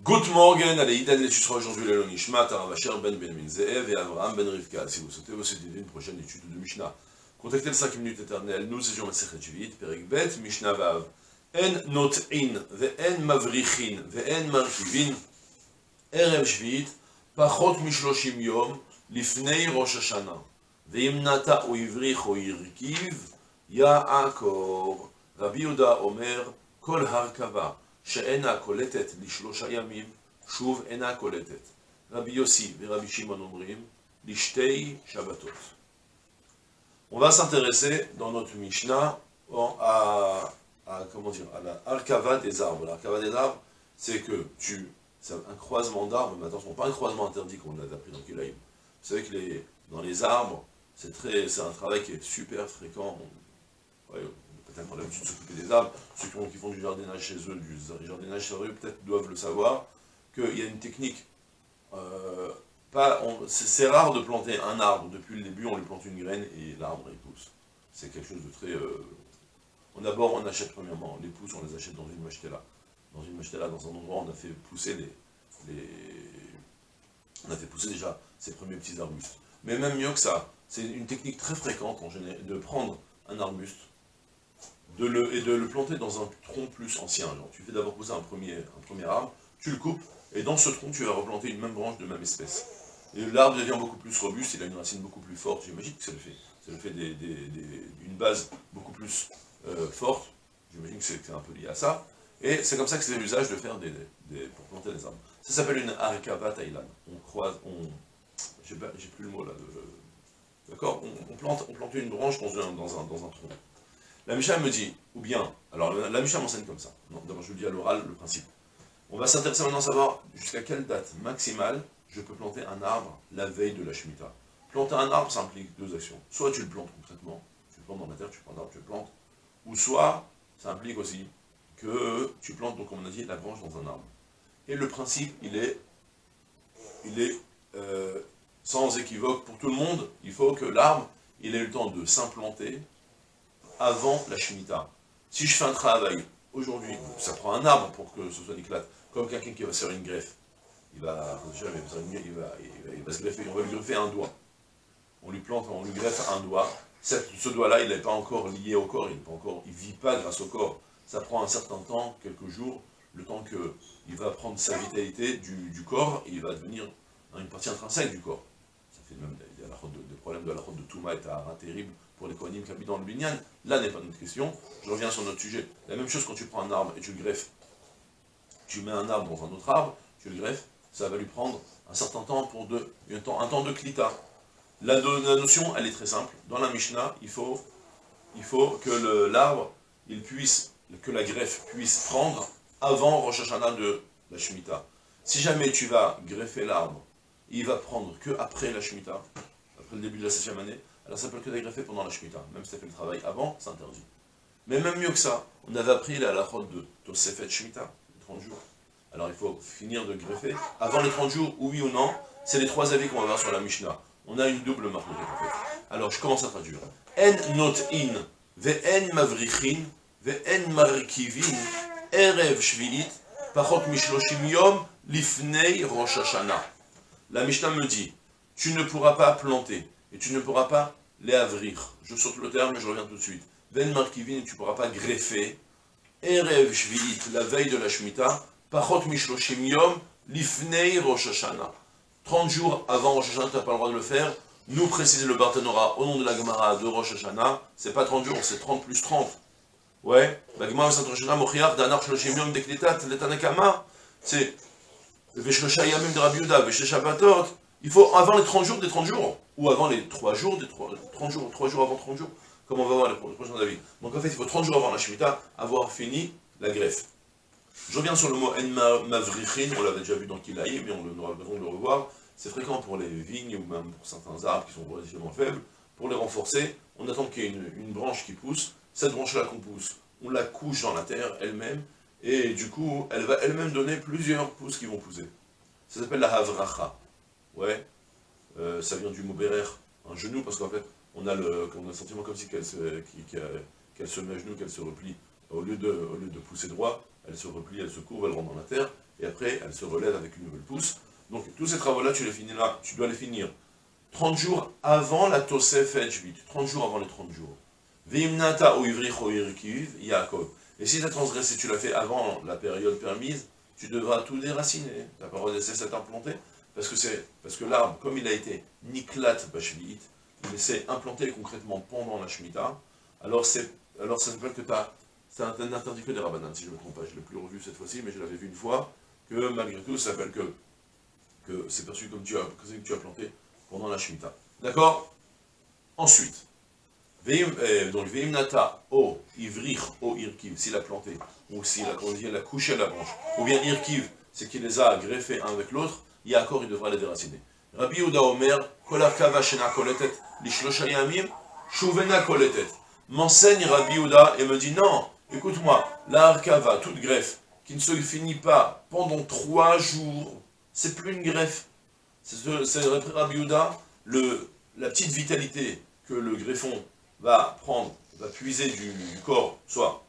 Good morning, allez, Iden, l'étudiera aujourd'hui le Nishmat, Aravacher ben Benjamin Zeev et Avraham ben Rivka. Si vous souhaitez vous aider une prochaine étude de Mishnah, contactez le 5 minutes éternelles, nous étions Masechet Shvit, Perek Bet, Mishnah Vav. En not'in, ve'en mavrichin, ve'en markivin, Erev Shvit, pachot mishloshim yom, lifnei Rosh Hashanah. Ve'imnata o ivrich o yirkiv, ya'akor. Rabbi Yehuda Omer, kol harkava. שאינה קולטת לשלושה ימים, שוב אינה קולטת. רבי יוסי ורבי שמעון אומרים, לשתי שבתות. On va s'intéresser dans notre Mishnah à la Arkava des arbres. L'Arkava des arbres, c'est que c'est un croisement d'arbres, mais attention, pas un croisement interdit comme on l'a appris dans Kilaïm. Vous savez que dans les arbres, c'est un travail qui est super fréquent. Peut-être qu'on a l'habitude de s'occuper des arbres, ceux qui font du jardinage chez eux, du jardinage chez eux, peut-être doivent le savoir, qu'il y a une technique, c'est rare de planter un arbre, depuis le début on lui plante une graine et l'arbre il pousse. C'est quelque chose de très... D'abord on achète premièrement, les pousses on les achète dans une mashtela. Dans une mashtela, dans un endroit on a fait pousser on a fait pousser déjà ces premiers petits arbustes. Mais même mieux que ça, c'est une technique très fréquente en général, de prendre un arbuste, et de le planter dans un tronc plus ancien. Genre, tu fais d'abord pousser un premier arbre, tu le coupes, et dans ce tronc, tu vas replanter une même branche de même espèce. Et l'arbre devient beaucoup plus robuste, il a une racine beaucoup plus forte, j'imagine que c'est le fait d'une base beaucoup plus forte, j'imagine que c'est un peu lié à ça, et c'est comme ça que c'est l'usage de faire pour planter des arbres. Ça s'appelle une arkava thaïlande. On croise, j'ai plus le mot là, d'accord, on plante une branche dans un tronc. La Mishnah me dit, ou bien, alors la Mishnah m'enseigne comme ça, d'abord je vous dis à l'oral le principe. On va s'intéresser maintenant à savoir jusqu'à quelle date maximale je peux planter un arbre la veille de la Shemitah. Planter un arbre, ça implique deux actions. Soit tu le plantes concrètement, tu le plantes dans la terre, tu prends un arbre, tu le plantes, ou soit ça implique aussi que tu plantes, donc comme on a dit, la branche dans un arbre. Et le principe, il est sans équivoque pour tout le monde, il faut que l'arbre, il ait eu le temps de s'implanter avant la Shemitah. Si je fais un travail aujourd'hui, ça prend un arbre pour que ce soit éclate, comme quelqu'un qui va se faire une greffe, il va se greffer, on va lui greffer un doigt. On lui greffe un doigt. Ce doigt-là, il n'est pas encore lié au corps, il ne vit pas grâce au corps. Ça prend un certain temps, quelques jours, le temps qu'il va prendre sa vitalité du corps, et il va devenir une partie intrinsèque du corps. Ça fait même des problèmes de la route de Touma et Tahara terrible pour les Kohanim qui habitent dans le Binyan. Là n'est pas notre question, je reviens sur notre sujet. La même chose quand tu prends un arbre et tu le greffes. Tu mets un arbre dans un autre arbre, tu le greffes, ça va lui prendre un certain temps un temps de klita. La notion, elle est très simple. Dans la Mishnah, il faut que l'arbre, que la greffe puisse prendre avant Rosh Hashanah de la Shemitah. Si jamais tu vas greffer l'arbre, il va prendre que après la Shemitah, après le début de la 7e année, alors ça peut que dégreffer pendant la Shemitah. Même si tu as fait le travail avant, c'est interdit. Mais même mieux que ça, on avait appris la halachot de Tosefet Shemitah, les 30 jours. Alors il faut finir de greffer avant les 30 jours, oui ou non. C'est les trois avis qu'on va voir sur la Mishnah. On a une double marque en fait. Alors je commence à traduire. En not'in, ve'en mavrichin, ve'en markivin, erev shvi'it, pachot mishloshim yom, lifnei Rosh Hashanah. La Mishnah me dit, tu ne pourras pas planter, et tu ne pourras pas les avrir. Je saute le terme, mais je reviens tout de suite. Ben markivin, tu ne pourras pas greffer. Erev shvi'it, la veille de la Shemitah, pachot mishloshim yom, lifnei Rosh Hashanah. 30 jours avant Rosh Hashanah, tu n'as pas le droit de le faire. Nous précise le Barthénora au nom de la Gemara de Rosh Hashanah, c'est pas 30 jours, c'est 30 plus 30. Ouais, la Gemara de Rosh Hashanah, Mochiach, Danar Shloshim Yom Deklitat, Letanakama, c'est Veshlosha Yamim de Rabbi Yehuda, Veshe Shabbatot. Il faut avant les 30 jours des 30 jours, ou avant les 3 jours des 30 jours, 3 jours avant 30 jours, comme on va voir le prochain avis. Donc en fait, il faut 30 jours avant la Shemitah avoir fini la greffe. Je reviens sur le mot En Mavrichin, on l'avait déjà vu dans Kilaïm, mais on aura besoin de le revoir. C'est fréquent pour les vignes, ou même pour certains arbres qui sont relativement faibles. Pour les renforcer, on attend qu'il y ait une branche qui pousse. Cette branche-là qu'on pousse, on la couche dans la terre elle-même, et du coup, elle va elle-même donner plusieurs pousses qui vont pousser. Ça s'appelle la havracha. Ouais, ça vient du mot bérer, un genou, parce qu'en fait, on a le sentiment comme si qu'elle se met à genoux, qu'elle se replie. Au lieu de pousser droit, elle se replie, elle se courbe, elle rentre dans la terre, et après, elle se relève avec une nouvelle pousse. Donc, tous ces travaux-là, tu dois les finir 30 jours avant la Tosef et 30 jours avant les 30 jours. Veimnata o ivrich o irkiv, Yaakov. Et si tu as transgressé, tu l'as fait avant la période permise, tu devras tout déraciner. Tu n'as pas le droit de laisser cet implanté. Parce que l'arbre, comme il a été niklat bashvi'it, il s'est implanté concrètement pendant la Shemitah, alors ça s'appelle que c'est un interdit que des rabbanan, si je ne me trompe pas. Je ne l'ai plus revu cette fois-ci, mais je l'avais vu une fois, que malgré tout, ça s'appelle que c'est perçu comme que tu as planté pendant la Shemitah. D'accord? Ensuite, donc Veimnata o ivrich o irkiv, s'il a planté, ou s'il a couché la branche, ou bien irkiv, c'est qu'il les a greffés un avec l'autre, Yaakov, il devra les déraciner. Rabbi Yehuda Omer, Kol Arkava shena koletet, lishlosha yamim, shuvena koletet. M'enseigne Rabbi Yehuda et me dit non, écoute-moi, la Arkava, toute greffe, qui ne se finit pas pendant 3 jours, c'est plus une greffe. C'est Rabbi Yehuda, la petite vitalité que le greffon va puiser du corps, soit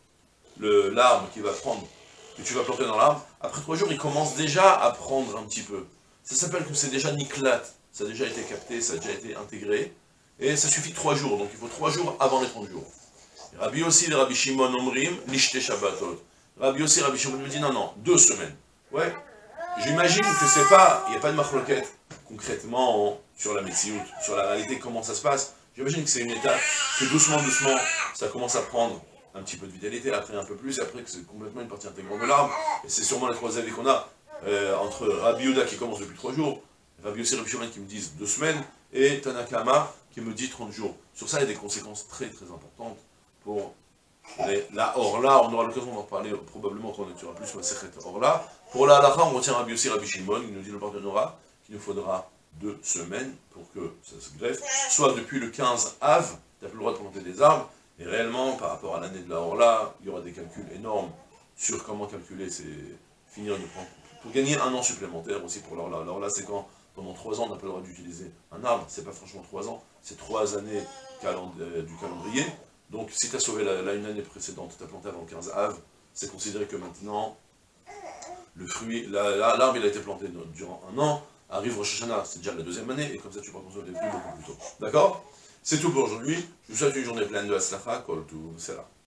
l'arbre que tu vas planter dans l'arbre, après 3 jours, il commence déjà à prendre un petit peu. Ça s'appelle que c'est déjà niklat, ça a déjà été capté, ça a déjà été intégré, et ça suffit 3 jours, donc il faut 3 jours avant les 30 jours. Et Rabbi aussi, le Rabbi Shimon Omrim, lishte Shabbatot. Rabbi aussi, Rabbi Shimon me dit non, 2 semaines. Ouais, j'imagine que il n'y a pas de marloquette concrètement sur la Metsiout, sur la réalité, comment ça se passe. J'imagine que c'est une étape, que doucement, ça commence à prendre un petit peu de vitalité, après un peu plus, et après que c'est complètement une partie intégrante de l'arbre. Et c'est sûrement la 3 avis qu'on a, entre Rabbi Yehuda qui commence depuis 3 jours, Rabbi aussi, Rabbi Shimon qui me disent 2 semaines, et Tanakama qui me dit 30 jours. Sur ça, il y a des conséquences très très importantes pour la Orla. On aura l'occasion d'en parler probablement quand on étudiera plus sur la Sechet Orla. Pour la Halacha, on retient Rabbi aussi, Rabbi Shimon, qui nous dit le partenariat qu'il nous faudra 2 semaines pour que ça se greffe, soit depuis le 15 Av, tu n'as plus le droit de planter des arbres, et réellement, par rapport à l'année de la Orla, il y aura des calculs énormes sur comment calculer, c'est finir de prendre, pour gagner 1 an supplémentaire aussi pour l'Orla. L'Orla, c'est quand, pendant 3 ans, on n'a pas le droit d'utiliser un arbre, c'est pas franchement 3 ans, c'est 3 années du calendrier. Donc, si tu as sauvé une année précédente, tu as planté avant le 15 Av, c'est considéré que maintenant, le fruit, l'arbre, il a été planté durant 1 an, arrive Rosh Hashanah, c'est déjà la 2e année, et comme ça tu pourras consommer des fruits beaucoup plus tôt. D'accord? C'est tout pour aujourd'hui. Je vous souhaite une journée pleine de Hatzlacha, Kol Tuv, c'est là.